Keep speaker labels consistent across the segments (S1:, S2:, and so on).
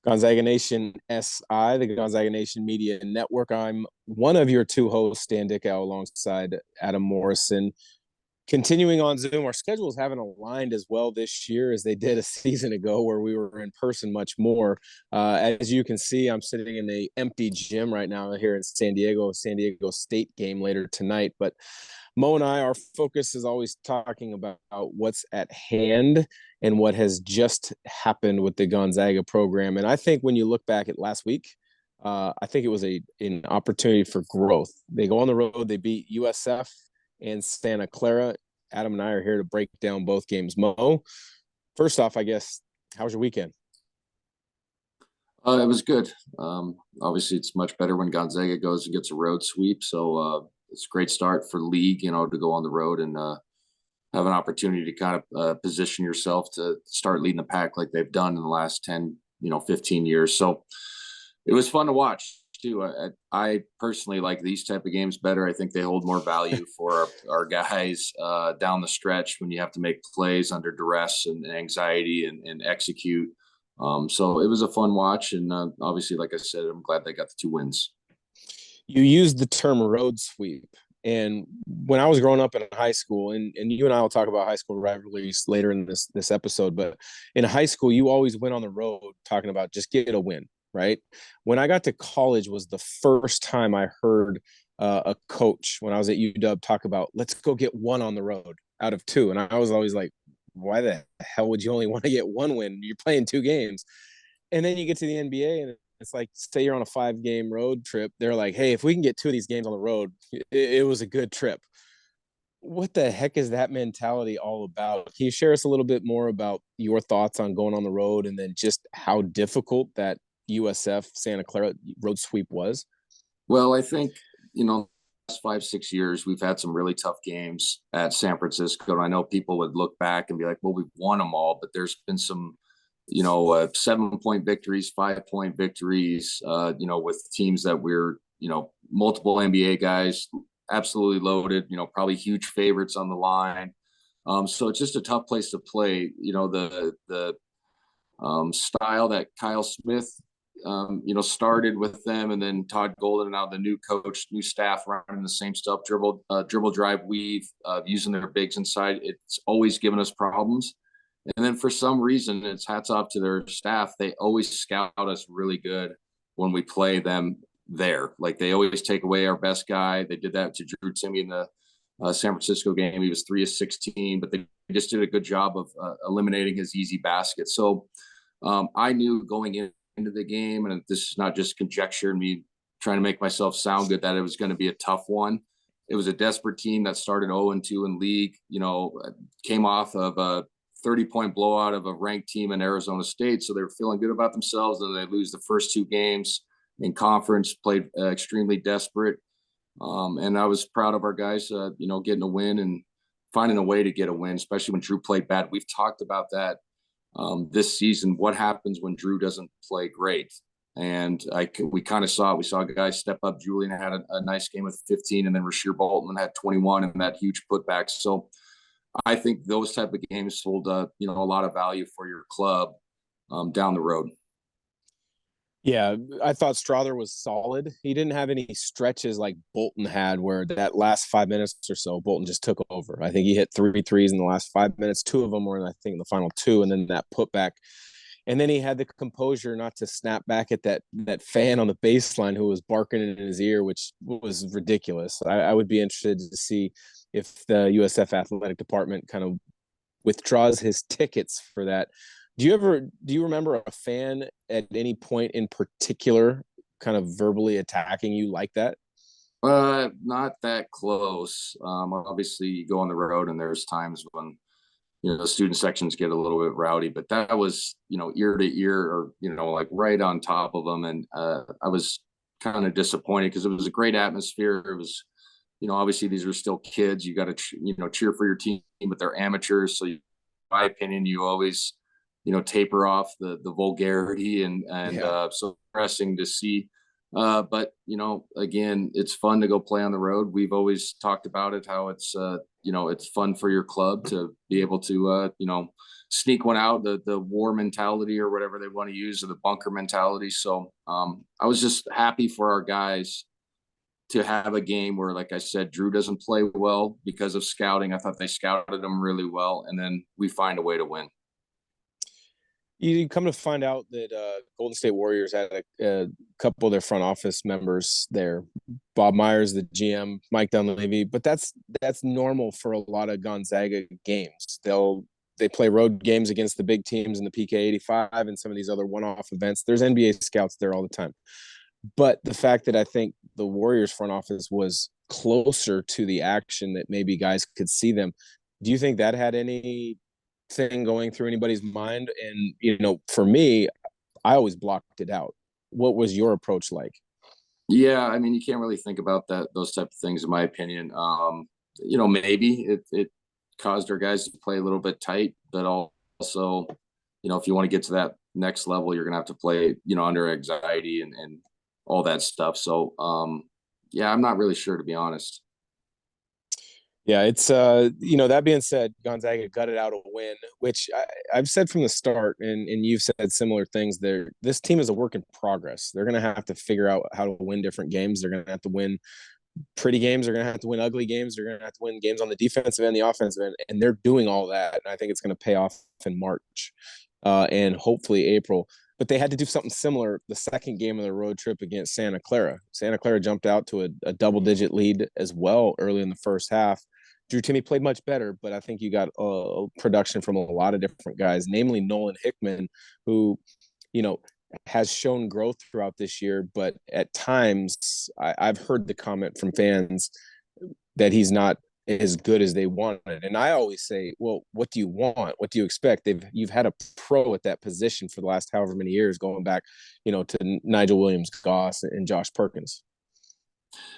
S1: Gonzaga Nation SI, the Gonzaga Nation Media Network. I'm one of your two hosts, Dan Dickau, alongside Adam Morrison. Continuing on Zoom, our schedules haven't aligned as well this year as they did a season ago, where we were in person much more. As you can see, I'm sitting in a empty gym right now here in San Diego State game later tonight. But Mo and I, our focus is always talking about what's at hand and what has just happened with the Gonzaga program. And I think when you look back at last week, I think it was an opportunity for growth. They go on the road, they beat USF and Santa Clara. Adam and I are here to break down both games. Mo, first off, I guess, how was your weekend?
S2: It was good. Obviously, it's much better when Gonzaga goes and gets a road sweep. So it's a great start for league, to go on the road and have an opportunity to kind of position yourself to start leading the pack like they've done in the last 10, 15 years. So it was fun to watch too. I personally like these type of games better. I think they hold more value for our guys down the stretch when you have to make plays under duress and anxiety and execute. So it was a fun watch. And obviously, like I said, I'm glad they got the two wins.
S1: You used the term road sweep. And when I was growing up in high school, and you and I will talk about high school rivalries later in this episode, but in high school, you always went on the road talking about just get a win, right? When I got to college was the first time I heard a coach when I was at UW talk about let's go get one on the road out of two. And I was always like, why the hell would you only want to get one win? You're playing two games. And then you get to the NBA and it's like, say you're on a 5-game road trip. They're like, hey, if we can get two of these games on the road, it was a good trip. What the heck is that mentality all about? Can you share us a little bit more about your thoughts on going on the road and then just how difficult that USF Santa Clara road sweep was?
S2: Well, I think, last 5, 6 years, we've had some really tough games at San Francisco. And I know people would look back and be like, well, we've won them all, but there's been some 7-point victories, 5-point victories, with teams that we're, multiple NBA guys, absolutely loaded, probably huge favorites on the line. So it's just a tough place to play. The style that Kyle Smith, started with them, and then Todd Golden, now the new coach, new staff running the same stuff, dribble, drive, weave, using their bigs inside. It's always given us problems. And then for some reason, it's hats off to their staff. They always scout us really good when we play them there. Like they always take away our best guy. They did that to Drew Timme in the San Francisco game. He was 3 of 16, but they just did a good job of eliminating his easy basket. So I knew going into the game, and this is not just conjecture and me trying to make myself sound good, that it was going to be a tough one. It was a desperate team that started 0-2 in league, came off of a 30-point blowout of a ranked team in Arizona State. So they were feeling good about themselves. Then they lose the first two games in conference, played extremely desperate. And I was proud of our guys, getting a win and finding a way to get a win, especially when Drew played bad. We've talked about that this season. What happens when Drew doesn't play great? And we kind of saw it. We saw guys step up. Julian had a nice game with 15, and then Rasheer Bolton had 21 and that huge putback. So I think those type of games hold a lot of value for your club down the road.
S1: Yeah, I thought Strother was solid. He didn't have any stretches like Bolton had where that last 5 minutes or so, Bolton just took over. I think he hit 3 threes in the last 5 minutes. Two of them were, I think, in the final two, and then that putback. And then he had the composure not to snap back at that fan on the baseline who was barking in his ear, which was ridiculous. I would be interested to see if the USF athletic department kind of withdraws his tickets for that. Do you remember a fan at any point in particular kind of verbally attacking you like that?
S2: Not that close. Obviously you go on the road and there's times when, the student sections get a little bit rowdy, but that was, ear to ear or, like right on top of them. And I was kind of disappointed because it was a great atmosphere. It was, obviously these are still kids. You got to, cheer for your team, but they're amateurs. So in my opinion, you always, taper off the vulgarity and
S1: Yeah.
S2: so pressing to see. But again, it's fun to go play on the road. We've always talked about it, how it's it's fun for your club to be able to sneak one out, the war mentality or whatever they want to use, or the bunker mentality. So I was just happy for our guys to have a game where, like I said, Drew doesn't play well because of scouting. I thought they scouted him really well, and then we find a way to win.
S1: You come to find out that Golden State Warriors had a couple of their front office members there. Bob Myers, the GM, Mike Dunleavy, but that's normal for a lot of Gonzaga games. They play road games against the big teams in the PK 85 and some of these other one-off events. There's NBA scouts there all the time. But the fact that I think the Warriors front office was closer to the action that maybe guys could see them, do you think that had any thing going through anybody's mind? And for me, I always blocked it out. What was your approach like?
S2: Yeah, I mean, you can't really think about those type of things, in my opinion. Maybe it caused our guys to play a little bit tight, but also, if you want to get to that next level, you're gonna have to play, under anxiety and all that stuff. So yeah, I'm not really sure, to be honest.
S1: Yeah, it's that being said, Gonzaga gutted out a win, which I've said from the start, and you've said similar things there. This team is a work in progress. They're going to have to figure out how to win different games. They're going to have to win pretty games. They're going to have to win ugly games. They're going to have to win games on the defensive and the offensive end, and they're doing all that. And I think it's going to pay off in March and hopefully April. But they had to do something similar the second game of the road trip against Santa Clara. Santa Clara jumped out to a double-digit lead as well early in the first half. Drew Timme played much better, but I think you got production from a lot of different guys, namely Nolan Hickman, who, has shown growth throughout this year. But at times, I've heard the comment from fans that he's not as good as they wanted. And I always say, well, what do you want? What do you expect? You've had a pro at that position for the last however many years, going back, to Nigel Williams-Goss and Josh Perkins.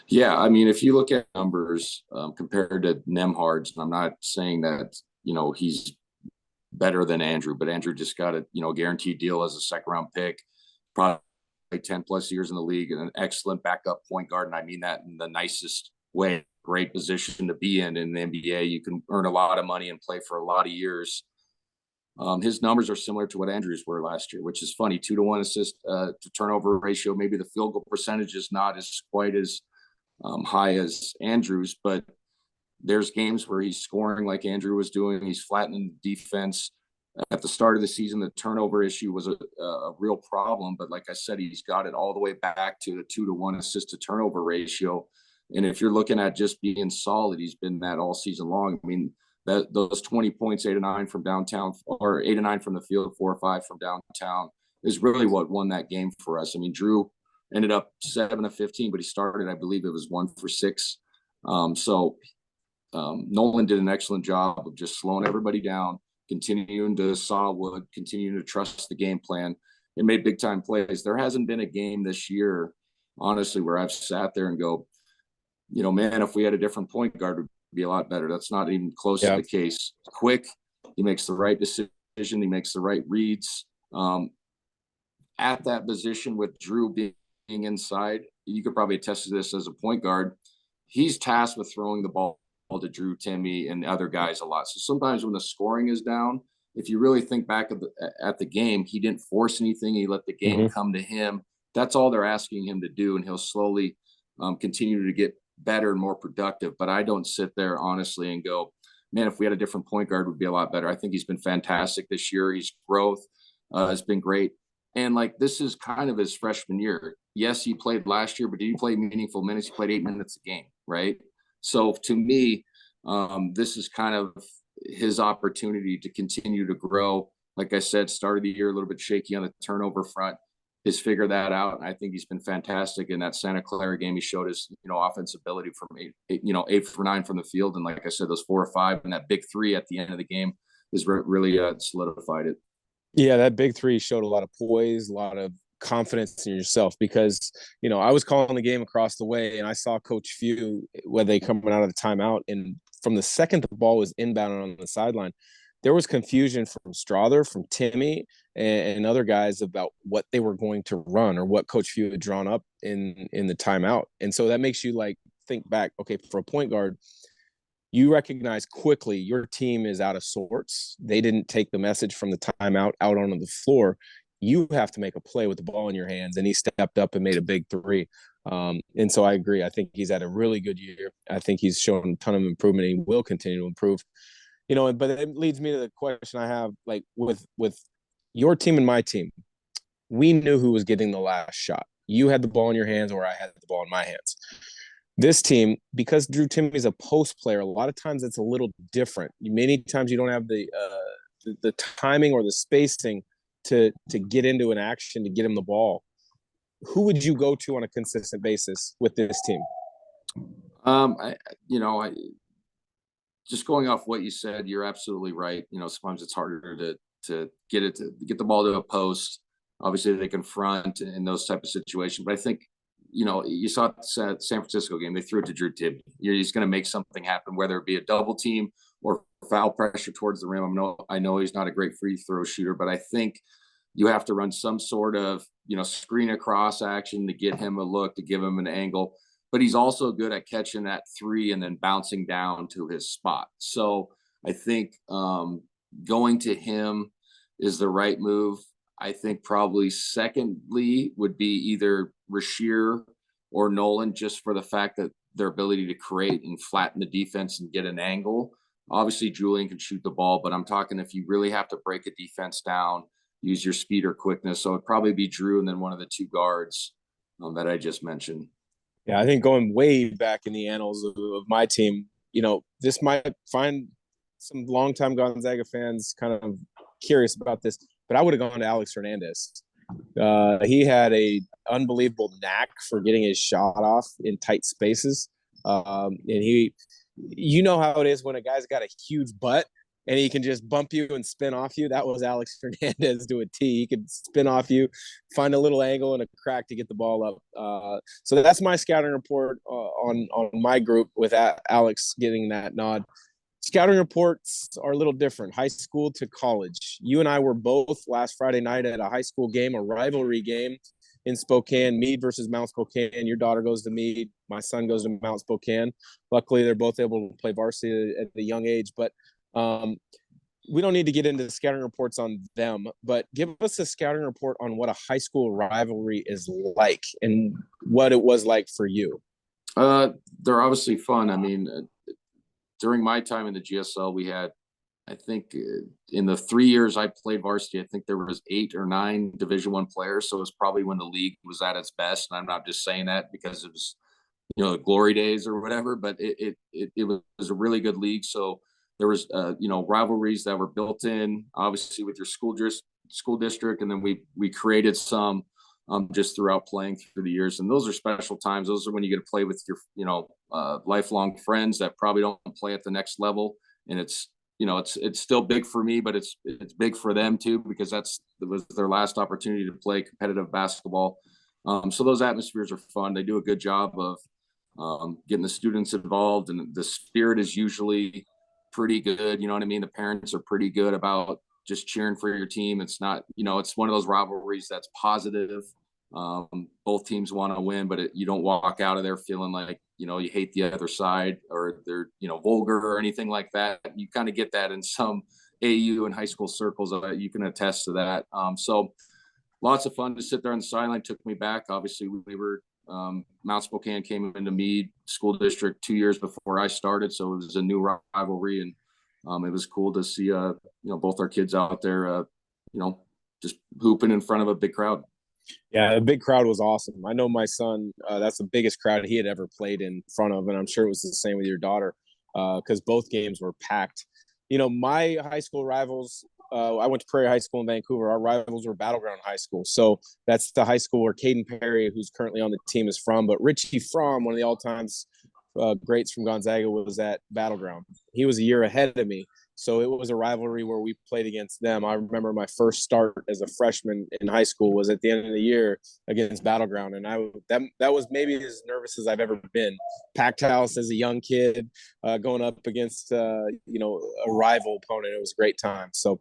S2: Yeah, I mean, if you look at numbers compared to Nemhard's, and I'm not saying that he's better than Andrew, but Andrew just got a guaranteed deal as a second-round pick, probably 10+ years in the league, and an excellent backup point guard, and I mean that in the nicest way. Great position to be in the NBA. You can earn a lot of money and play for a lot of years. His numbers are similar to what Andrews were last year, which is funny. 2-to-1 assist to turnover ratio. Maybe the field goal percentage is not as quite as high as Andrews, but there's games where he's scoring like Andrew was doing. He's flattening the defense. At the start of the season, the turnover issue was a real problem, but like I said, he's got it all the way back to the 2-to-1 assist to turnover ratio. And if you're looking at just being solid, he's been that all season long. I mean, those 20 points, 8 or 9 from downtown, or 8 or 9 from the field, 4 or 5 from downtown, is really what won that game for us. I mean, Drew ended up 7 of 15, but he started, I believe it was 1 for 6. Nolan did an excellent job of just slowing everybody down, continuing to saw wood, continuing to trust the game plan, and made big time plays. There hasn't been a game this year, honestly, where I've sat there and go, man, if we had a different point guard, it would be a lot better. That's not even close to the case. Quick, he makes the right decision. He makes the right reads. At that position with Drew being inside, you could probably attest to this as a point guard. He's tasked with throwing the ball to Drew Timme and other guys a lot. So sometimes when the scoring is down, if you really think back at the game, he didn't force anything. He let the game come to him. That's all they're asking him to do, and he'll slowly continue to get better and more productive. But I don't sit there honestly and go, man, if we had a different point guard, it would be a lot better. I think he's been fantastic this year. His growth has been great. And this is kind of his freshman year. Yes, he played last year, but did he play meaningful minutes? He played 8 minutes a game, right? So to me, this is kind of his opportunity to continue to grow. Like I said, start of the year a little bit shaky on the turnover front. He's figured that out, and I think he's been fantastic in that Santa Clara game. He showed his offensive ability from 8 for 9 from the field, and like I said, those 4 or 5 and that big 3 at the end of the game has really solidified it.
S1: Yeah, that big 3 showed a lot of poise, a lot of confidence in yourself, because I was calling the game across the way, and I saw Coach Few when they coming out of the timeout, and from the second the ball was inbound on the sideline, there was confusion from Strother, from Timme, and other guys about what they were going to run or what Coach Few had drawn up in the timeout. And so that makes you think back, okay, for a point guard, you recognize quickly your team is out of sorts. They didn't take the message from the timeout out onto the floor. You have to make a play with the ball in your hands, and he stepped up and made a big three. And so I agree. I think he's had a really good year. I think he's shown a ton of improvement. He will continue to improve. But it leads me to the question I have, like with your team and my team. We knew who was getting the last shot. You had the ball in your hands, or I had the ball in my hands. This team, because Drew Timme is a post player, a lot of times it's a little different. Many times you don't have the timing or the spacing to get into an action to get him the ball. Who would you go to on a consistent basis with this team?
S2: I just going off what you said, you're absolutely right. Sometimes it's harder to get the ball to a post. Obviously, they confront in those type of situations. But I think, you saw the San Francisco game. They threw it to Drew Timme. He's going to make something happen, whether it be a double team or foul pressure towards the rim. I know he's not a great free throw shooter, but I think you have to run some sort of, screen across action to get him a look, to give him an angle. But he's also good at catching that three and then bouncing down to his spot. So I think going to him is the right move. I think probably secondly would be either Rasheer or Nolan, just for the fact that their ability to create and flatten the defense and get an angle. Obviously, Julian can shoot the ball, but I'm talking if you really have to break a defense down, use your speed or quickness. So it'd probably be Drew and then one of the two guards that I just mentioned.
S1: Yeah, I think going way back in the annals of my team, this might find some longtime Gonzaga fans kind of curious about this, but I would have gone to Alex Hernandez. He had a unbelievable knack for getting his shot off in tight spaces. And you know how it is when a guy's got a huge butt and he can just bump you and spin off you. That was Alex Hernandez to a T. He could spin off you, find a little angle and a crack to get the ball up. So that's my scouting report on my group with Alex getting that nod. Scouting reports are a little different, high school to college. You and I were both last Friday night at a high school game, a rivalry game in Spokane, Meade versus Mount Spokane. Your daughter goes to Meade. My son goes to Mount Spokane. Luckily, they're both able to play varsity at a young age. But we don't need to get into the scouting reports on them, but give us a scouting report on what a high school rivalry is like and what it was like for you.
S2: They're obviously fun. I mean, during my time in the GSL, we had, I think in the 3 years I played varsity, I think there was 8 or 9 Division I players. So it was probably when the league was at its best. And I'm not just saying that because it was, the glory days or whatever, but it was a really good league. So there was, rivalries that were built in, obviously with your school district. And then we created some just throughout playing through the years. And those are special times. Those are when you get to play with your, lifelong friends that probably don't play at the next level. And it's still big for me, but it's big for them too, because that was their last opportunity to play competitive basketball. So those atmospheres are fun. They do a good job of getting the students involved, and the spirit is usually pretty good. You know what I mean? The parents are pretty good about just cheering for your team. It's not, it's one of those rivalries that's positive. Both teams want to win, but you don't walk out of there feeling like, you hate the other side or they're, vulgar or anything like that. You kind of get that in some AU and high school circles. You can attest to that. So lots of fun to sit there on the sideline. Took me back. Obviously, we were Mount Spokane came into Meade School District 2 years before I started, so it was a new rivalry, and it was cool to see both our kids out there, just hooping in front of a big crowd.
S1: Yeah, the big crowd was awesome. I know my son, that's the biggest crowd he had ever played in front of, and I'm sure it was the same with your daughter, because both games were packed. My high school rivals, I went to Prairie High School in Vancouver. Our rivals were Battleground High School. So that's the high school where Caden Perry, who's currently on the team, is from. But Richie Fromm, one of the all-time greats from Gonzaga, was at Battleground. He was a year ahead of me. So it was a rivalry where we played against them. I remember my first start as a freshman in high school was at the end of the year against Battleground. And that was maybe as nervous as I've ever been. Packed house as a young kid, going up against, a rival opponent. It was a great time. So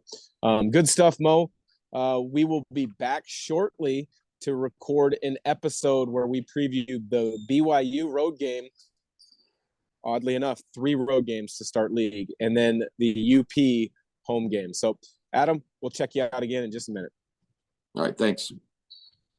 S1: good stuff, Mo. We will be back shortly to record an episode where we preview the BYU road game oddly enough, 3 road games to start league, and then the UP home game. So, Adam, we'll check you out again in just a minute.
S2: All right, thanks.